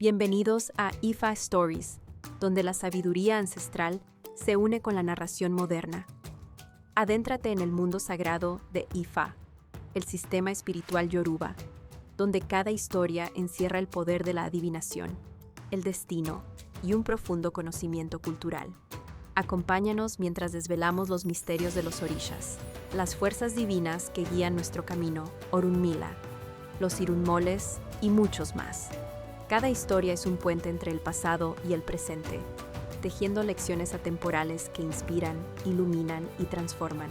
Bienvenidos a Ifa Stories, donde la sabiduría ancestral se une con la narración moderna. Adéntrate en el mundo sagrado de Ifa, el sistema espiritual yoruba, donde cada historia encierra el poder de la adivinación, el destino y un profundo conocimiento cultural. Acompáñanos mientras desvelamos los misterios de los orishas, las fuerzas divinas que guían nuestro camino, Orunmila, los irunmoles y muchos más. Cada historia es un puente entre el pasado y el presente, tejiendo lecciones atemporales que inspiran, iluminan y transforman.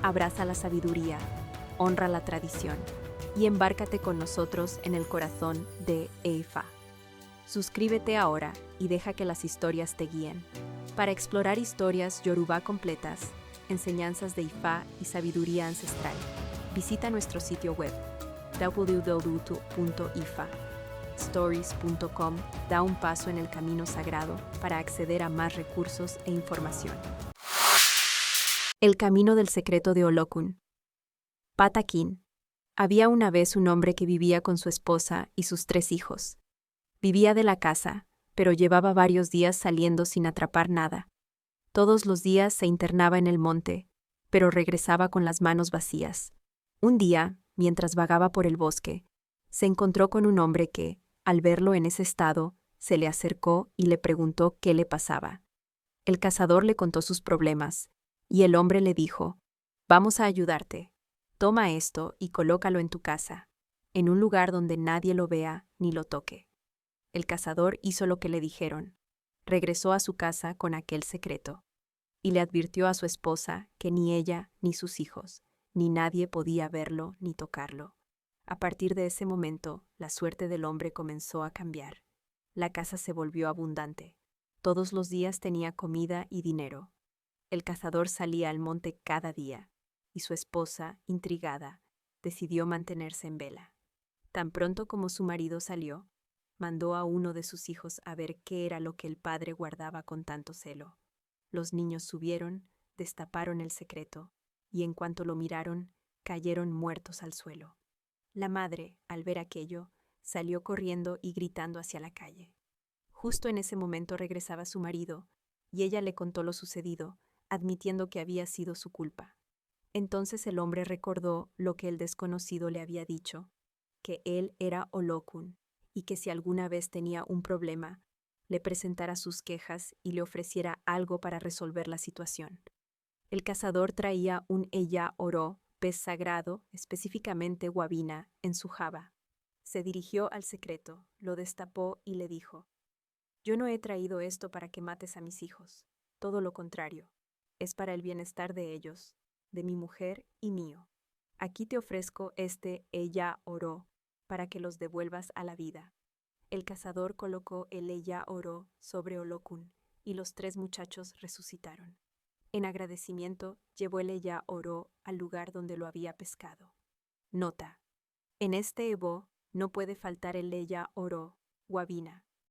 Abraza la sabiduría, honra la tradición y embárcate con nosotros en el corazón de Ifa. Suscríbete ahora y deja que las historias te guíen. Para explorar historias yoruba completas, enseñanzas de Ifa y sabiduría ancestral, visita nuestro sitio web www.ifastories.com. Da un paso en el camino sagrado para acceder a más recursos e información. El camino del secreto de Olokun. Patakin. Había una vez un hombre que vivía con su esposa y sus 3 hijos. Vivía de la casa, pero llevaba varios días saliendo sin atrapar nada. Todos los días se internaba en el monte, pero regresaba con las manos vacías. Un día, mientras vagaba por el bosque, se encontró con un hombre que, al verlo en ese estado, se le acercó y le preguntó qué le pasaba. El cazador le contó sus problemas, y el hombre le dijo: «Vamos a ayudarte. Toma esto y colócalo en tu casa, en un lugar donde nadie lo vea ni lo toque». El cazador hizo lo que le dijeron. Regresó a su casa con aquel secreto, y le advirtió a su esposa que ni ella ni sus hijos, ni nadie podía verlo ni tocarlo. A partir de ese momento, la suerte del hombre comenzó a cambiar. La casa se volvió abundante. Todos los días tenía comida y dinero. El cazador salía al monte cada día, y su esposa, intrigada, decidió mantenerse en vela. Tan pronto como su marido salió, mandó a uno de sus hijos a ver qué era lo que el padre guardaba con tanto celo. Los niños subieron, destaparon el secreto, y en cuanto lo miraron, cayeron muertos al suelo. La madre, al ver aquello, salió corriendo y gritando hacia la calle. Justo en ese momento regresaba su marido, y ella le contó lo sucedido, admitiendo que había sido su culpa. Entonces el hombre recordó lo que el desconocido le había dicho, que él era Olokun, y que si alguna vez tenía un problema, le presentara sus quejas y le ofreciera algo para resolver la situación. El cazador traía un Eya Oro, pez sagrado, específicamente guabina, en su jaba. Se dirigió al secreto, lo destapó y le dijo: «Yo no he traído esto para que mates a mis hijos. Todo lo contrario, es para el bienestar de ellos, de mi mujer y mío. Aquí te ofrezco este Eya Oro para que los devuelvas a la vida». El cazador colocó el Eya Oro sobre Olokun y los 3 muchachos resucitaron. En agradecimiento, llevó el Eya Oro al lugar donde lo había pescado. Nota: en este Ebo no puede faltar el Eya Oro, guabina.